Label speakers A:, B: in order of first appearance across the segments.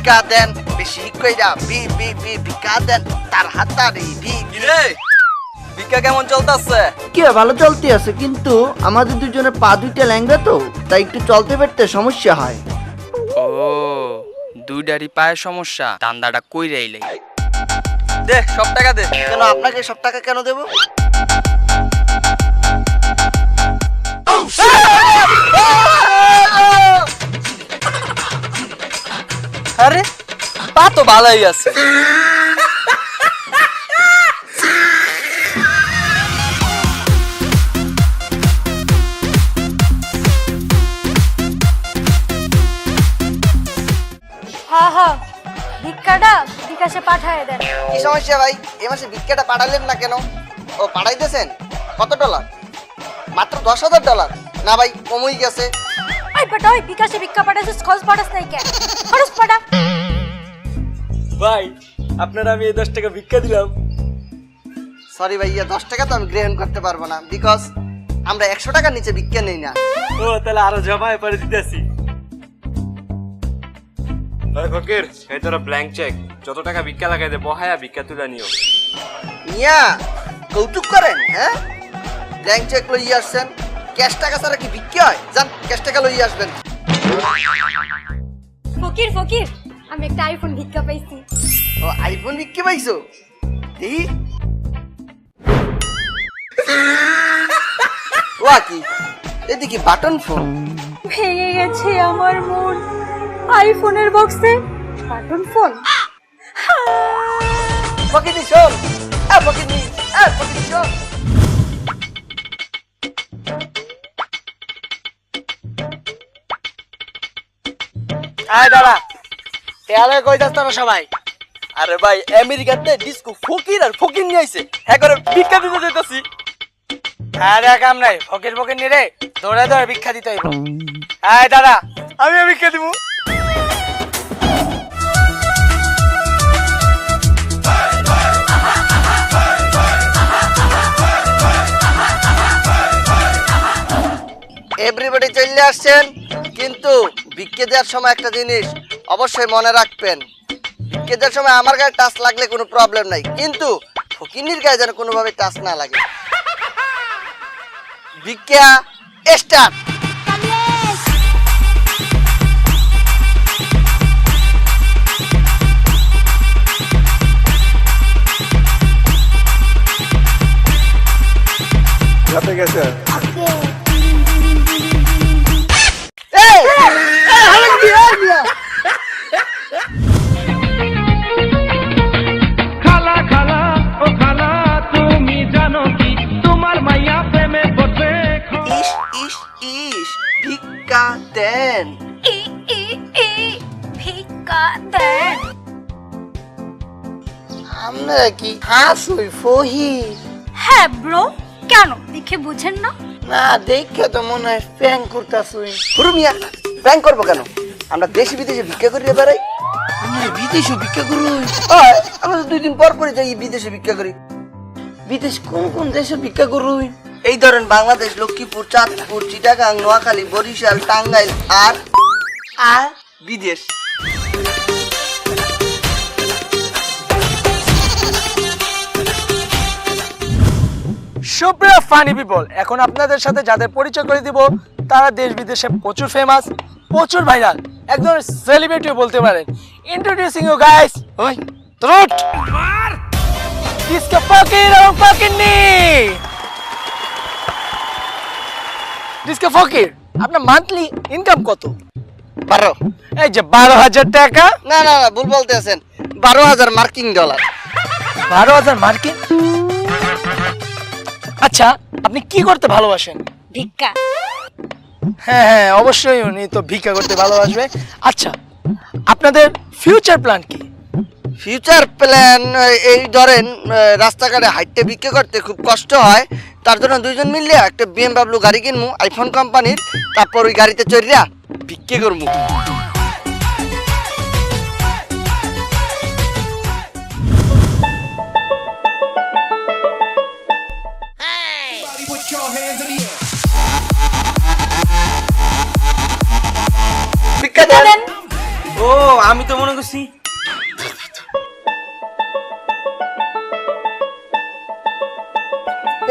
A: ভিক্ষা দেন বেশি কইরা ভিক্ষা দেন তার হাতারে
B: কিরে ভিক্ষা কেমন চলতেছে?
A: কি ভালো চলতে আছে, কিন্তু আমাদের দুজনের পা দুইটা ল্যাংড়া তো, তাই একটু চলতে ফিরতে সমস্যা হয়।
B: ও দুইটারই পায়ের সমস্যা, দান্দাটা কইরাই লাই। দে সব টাকা দে।
A: কেন আপনাকে সব টাকা কেন দেব?
B: আরে পা তো ভালোই আছে।
C: হ্যাঁ হ্যাঁ, ভিক্ষাটা বিকাশে পাঠায় দেন।
A: কি সমস্যা ভাই, এই মাসে ভিক্ষাটা পাঠালেন না কেন? ও পাঠাইতেছেন? কত ডলার? মাত্র $10,000? না ভাই, কমই গেছে।
C: ওই বেটা, ওই বিকাশে ভিক্ষা পাঠাইছিস, খরচ পাঠাস নাই কেন? খরচ পাঠা।
D: ভাই আপনারা আমি এই 10 টাকা ভিক্ষা দিলাম।
A: সরি ভাইয়া, 10 টাকা তো আমি গ্রহণ করতে পারবো না, বিকজ আমরা 100 টাকার নিচে ভিক্ষা নেই না।
D: ও তাহলে আরো জমায় পরে দিতেছি। আরে ফকির, এই তোরা ব্ল্যাঙ্ক চেক, যত টাকা ভিক্ষা লাগাই দে, বহায়া ভিক্ষা তুলে নিও।
A: মিয়া কৌতুক করেন? হ্যাঁ, ব্ল্যাঙ্ক চেক লই আসছেন, ক্যাশ টাকা ছাড়া কি ভিক্ষা হয়? যান ক্যাশ টাকা লই আসবেন।
C: ফকির ফকির, আমি একটা আইফোন ভিক্ষা পাইছি।
A: ও আইফোন ভিক্ষা পাইছো? দেখি। ওয়া কি এদিকে বাটন ফোন?
C: ভেঙে গেছে আমার মন, আইফোনের বক্সে বাটন ফোন।
A: ফকিনি শোন, ফকিনি শোন।
D: আয় দাঁড়া, তেয়ালে কই যাস তোরা সবাই?
B: আরে ভাই আমেরিকাতে ডিস্কো ফকির আর ফকির নিয়ে আইছে, হ্যাঁ করে ভিক্ষা দিতে যাইতাছি।
D: আরে কাম নাই, ফকির ফকির নি রে, দৌড়ে দৌড়ে ভিক্ষা দিতে হইব। আয় দাঁড়া, আমিও ভিক্ষা দিব।
A: এভরিবডি চলে আসছেন, কিন্তু ভিক্ষে দেওয়ার সময় একটা জিনিস অবশ্যই মনে রাখবেন, ভিক্ষে দেওয়ার সময় আমার গায়ে টাচ লাগলে কোনো প্রবলেম নাই, কিন্তু ফকিনির গায়ে যেন কোনোভাবে টাচ না লাগে। ভিক্ষা স্টার্ট।
E: গেছে
F: খালা খালা ও খালা, তুমি জানো কি তোমার মাইয়া প্রেমে পড়ছে?
A: ইস ইস ইস, ভিক্ষা দেন।
C: ই ই ই, ভিক্ষা দেন।
A: আমরা কি হাসুই ফহি?
C: হ্যাঁ ব্রো, কেন দেখে বুঝেন না?
A: না দেখে তো মনে হয় প্যাং করতেছুই। রুমিয়া প্যাং করবো কেন? আমরা দেশে বিদেশে ভিক্ষা করি বেড়াই। আমরা বিদেশে ভিক্ষা করি? আমরা তো 2 দিন পর পরে যাই বিদেশে ভিক্ষা করি। বিদেশ কোন কোন দেশে ভিক্ষা করি? এই ধরেন বাংলাদেশ, লক্ষ্মীপুর, চাঁদপুর, চিটাগাং, নোয়াখালী, বরিশাল, টাঙ্গাইল আর আর বিদেশ।
D: সুপ্রিয় ফানি পিপল, এখন আপনাদের সাথে যাদের পরিচয় করে দিব, তারা দেশ বিদেশে প্রচুর ফেমাস, প্রচুর ভাইরাল, একদম সেলিব্রিটিও বলতে পারেন। ইন্ট্রোডিউসিং ইউ গাইস, ওই ট্রুট ডিস্কো ফকির এবং ফকিন্নি। ডিস্কো ফকির, আপনার মান্থলি ইনকাম কত?
A: 12।
D: এই যে 12,000 টাকা।
A: না না না, ভুল বলতে আছেন, 12,000 মার্কিন ডলার।
D: 12,000 মার্কিন? আচ্ছা, আপনি কি করতে ভালোবাসেন?
C: ভিক্ষা।
D: হ্যাঁ হ্যাঁ, অবশ্যই উনি তো ভিক্ষা করতে ভালোবাসবে। আচ্ছা, আপনাদের ফিউচার প্ল্যান কি?
A: ফিউচার প্ল্যান এই ধরেন, রাস্তাঘাটে হাইটে ভিক্ষা করতে খুব কষ্ট হয়, তার জন্য 2 জন মিললে একটা BMW গাড়ি কিনবো আইফোন কোম্পানির, তারপর ওই গাড়িতে চড়িয়া ভিক্ষা করবো। ভিক্ষা দেন। ও
E: আমি তো মনে করছি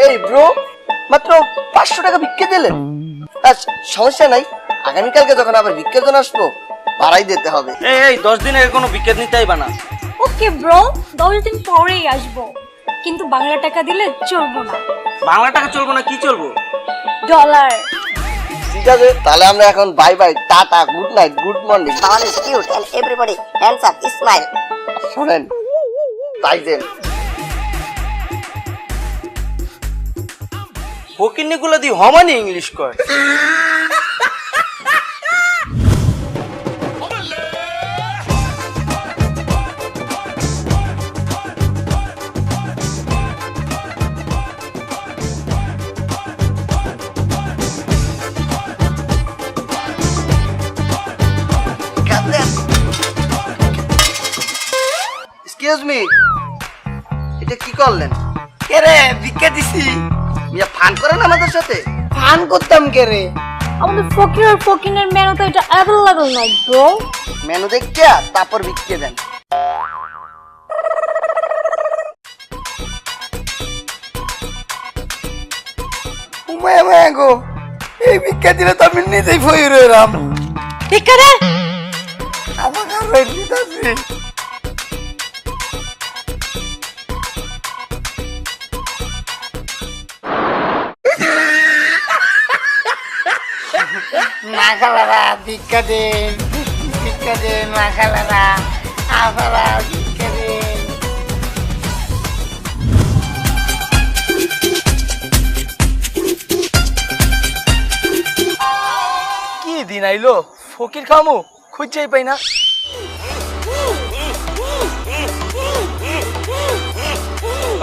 A: এই ব্রো, মাত্র 500 টাকা ভিক্ষে দিলেন। সমস্যা নাই, আগামীকালকে যখন আবার ভিক্ষের জন্য আসবো বাড়াই দিতে হবে।
E: এই 10 দিনের কোনো বিকেট নিতেই বানা।
C: ওকে ব্রো, 10 দিন পরেই আসবো, কিন্তু বাংলা টাকা দিলে চলবো না,
E: বাংলা টাকা চলবো না, কি চলবো?
C: ডলার।
A: ঠিক আছে, তাহলে আমরা এখন bye bye, tata, good night, good morning.
G: Bhavan is cute and everybody hands up, smile.
A: শোনেন তাইজেন,
E: ফকিন্নি গুলো দি হমানি ইংলিশ কয়।
A: এক্সকিউজ মি, এটা কি করলেন?
D: কে রে ভিক্ষা দিছি?
A: মিয়া ফান করেন আমাদের সাথে?
D: ফান করতাম কে রে?
C: আমাদের ফকির আর ফকিনের মেনু তো এটা অ্যাভেলেবল নয় ব্রো।
A: মেনু দেখিয়া তারপর ভিক্ষে দেন।
D: উমায় মায়া গো, এই ভিক্ষা দিলে তো আমি নিজেই ফই রইলাম।
C: ভিক্ষা দে।
D: আমার ঘরে দিতাছি। মাখালারা ভিক্ষা দিন, ভিক্ষা দিন মাখালারা, আপনারা ভিক্ষা দিন। কি দিন আইলো, ফকির খামু খুঁজেই পাই না।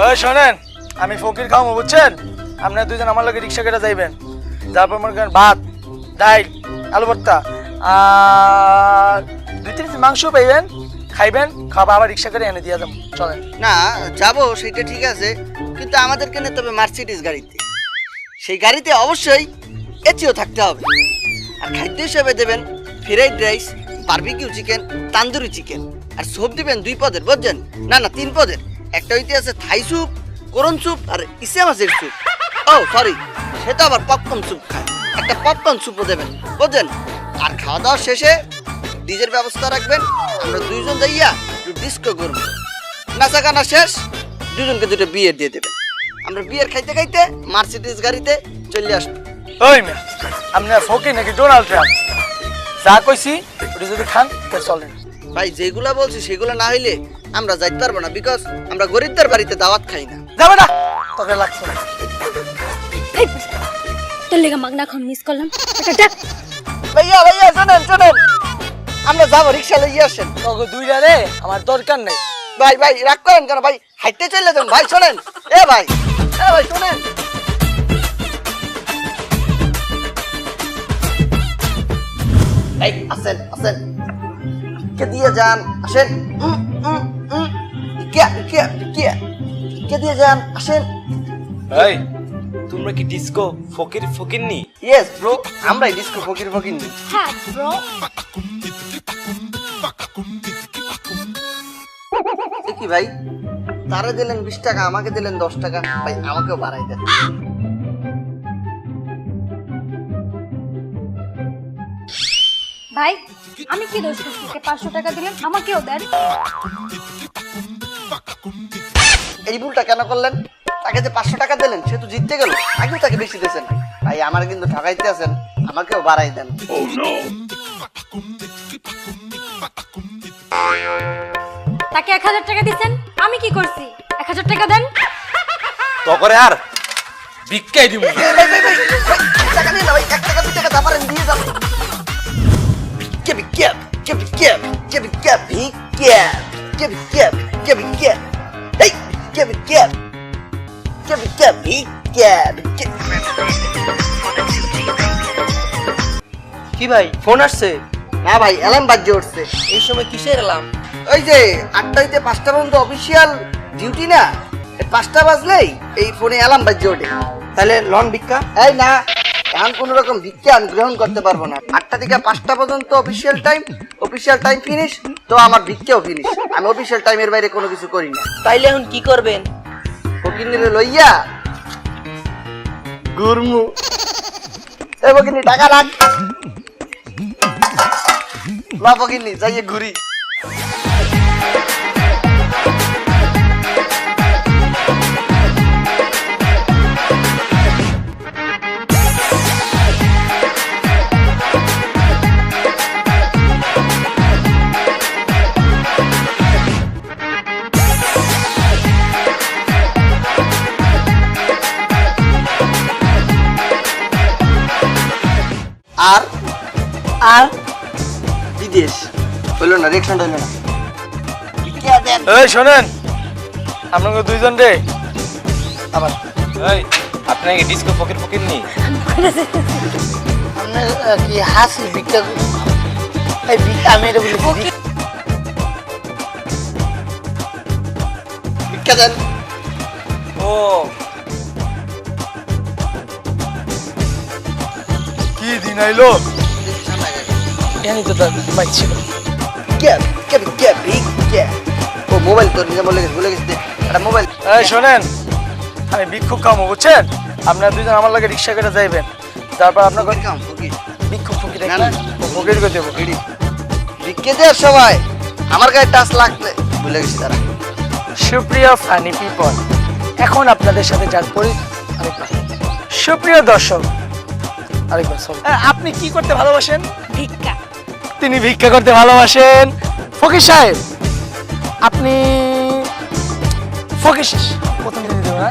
D: ওই শোনেন, আমি ফকির খামু বুঝছেন, আপনারা দুজন আমার লগে রিক্সা করে যাইবেন, তারপর মনে করেন ভাত, ডাইল, আলু ভর্তা আর 2-3 পিস মাংস পাইবেন, খাইবেন, খাবার আবার রিক্সা করে এনে দিয়ে যাবো। চলেন।
A: না যাবো সেটা ঠিক আছে, কিন্তু আমাদেরকে নিতে হবে মার্সিডিজ গাড়িতে। সেই গাড়িতে অবশ্যই এচিও থাকতে হবে। আর খাদ্য হিসেবে দেবেন fried rice, barbecue chicken, tandoori chicken, আর স্যুপ দিবেন 2 পদের, বুঝছেন? না না 3 পদের। একটা হইতে আছে থাই স্যুপ, করন স্যুপ আর ইসে মাছের স্যুপ। ও সরি, সেটা আবার পপকর্ন স্যুপ খায়, একটা পপকর্ন স্যুপও দেবেন, বুঝছেন? আর খাওয়া দাওয়া শেষে ডিজের ব্যবস্থা রাখবেন। আমরা 2 জন যাইয়া একটু ডিস্কো করবো। নাচা গানা শেষ, 2 জনকে 2টা বিয়ার দিয়ে দেবেন। আমরা বিয়ার খাইতে খাইতে মার্সিডিজ গাড়িতে চলে আসবো।
D: ওই মেয়ে, আপনার ফকির নাকি ডোনাল্ড ট্রাম্প? যা কইছি ওটা যদি খান তো চলেন।
A: ভাই যেগুলা বলছি সেগুলা না হইলে আমরা যাইতে পারবো না, বিকজ আমরা গরিবদের বাড়িতে দাওয়াত খাই না।
D: যাবে না, তোকে লাগছে না।
C: তোর লেগে মাগনা খান মিস করলাম, এটা দেখ।
A: ভাইয়া ভাইয়া শোনেন শোনেন, আমরা যাবো, রিক্সা লইয়া আসেন।
D: তোকে 2টা রে, আমার দরকার নেই।
A: ভাই ভাই রাগ করেন কেন ভাই, হাইটে চলে যান ভাই। শোনেন এ ভাই শোনেন, এই আসেন আসেন, কে দিয়ে যান, আসেন। কে দিয়ে যান, আসেন।
E: এই তোমরা কি ডিস্কো ফকির ফকিরনি?
A: ইয়েস ব্রো, আমরাই ডিস্কো ফকির ফকির নি।
C: হ্যাঁ ব্রো।
A: কি ভাই, তারা দিলেন 20 টাকা, আমাকে দিলেন 10 টাকা, ভাই আমাকেও বাড়াই দেন।
C: ভাই আমি কি দোষ করছি, 500 টাকা দিলেন, আমাকেও দেন।
A: এই ভুলটা কেন করলেন? তাকে যে 500 টাকা দিলেন সে তো জিততে গেল, আগেও তাকে বেশি দিয়েছেন। ভাই আমার কিন্তু ঠকাইতে আছেন, আমাকেও বাড়াই দেন।
C: তাকে 1000 টাকা দিচ্ছেন, আমি কি করছি? 1000 টাকা দেন।
E: তো করে আর ভিক্ষাই দিব।
A: টাকা নিন না ভাই, 1 টাকা 2 টাকা দামারেন দিয়ে যান। ভিক্ষা ভিক্ষা ভিক্ষা ভিক্ষা ভিক্ষা ভিক্ষা ভিক্ষা ভিক্ষা ভিক্ষা ভিক্ষা, এই ভিক্ষা ভিক্ষা ভিক্ষা ভিক্ষা ভিক্ষা ভিক্ষা।
E: কি ভাই ফোন আসছে?
A: না ভাই, অ্যালার্ম বাজে উঠছে।
E: এই সময় কিসের এলাম?
A: ওই যে 8টা হইতে 5টা পর্যন্ত অফিসিয়াল ডিউটি না, 5টা বাজলেই এই ফোনে অ্যালার্ম বাজে ওঠে।
E: তাহলে লন ভিক্ষা?
A: এই না, এখন কোনো রকম ভিক্ষা আমি গ্রহণ করতে পারবো না। 8টা থেকে 5টা পর্যন্ত অফিসিয়াল টাইম ফিনিশ, তো আমার ভিক্ষাও ফিনিশ। আমি অফিসিয়াল টাইমের বাইরে কোনো কিছু করি না।
H: তাইলে এখন কি করবেন?
A: ফকিন্নিরে লইয়া গুরমু। এ ফকিন্নি টাকা রাখ, না ফকিন্নি যাইয়ে ঘুরি। আর
H: আর
A: বিদেশ হইল না, রিয়েকশন হইল না। ভিক্ষা দেন।
D: এই শোনেন, আপনাকে দুইজন রে আবার
E: এই আপনাকে ডিস্কো ফকির ফকির নি
A: আপনার কি হাসি ভিক্ষা? এই ভিক্ষা আমি এটা বলি ভিক্ষা দেন।
E: ও
D: কি দিন আইলো? জানি তো তার বাইক ছিল।
A: ও মোবাইল তোর নিজে ভুলে গেছে একটা মোবাইল।
D: এই শোনেন, আমি ভিক্ষুক খামো বুঝছেন? আপনারা দুইজন আমার লাগে রিক্সা করে যাইবেন, তারপর আপনার ভিক্ষুক ফকির ফকির করে দেবো।
A: ভিক্ষে দেওয়ার সময় আমার গায়ে টাচ লাগলে ভুলে গেছি তারা।
D: সুপ্রিয় ফানি পিপল, এখন আপনাদের সাথে যার সুপ্রিয় দর্শক, আরেকবার আপনি কি করতে ভালোবাসেন?
C: ভিক্ষা।
D: তিনি ভিক্ষা করতে ভালোবাসেন। ফকির সাহেব, আপনি ফকির প্রথম দিন দেবো না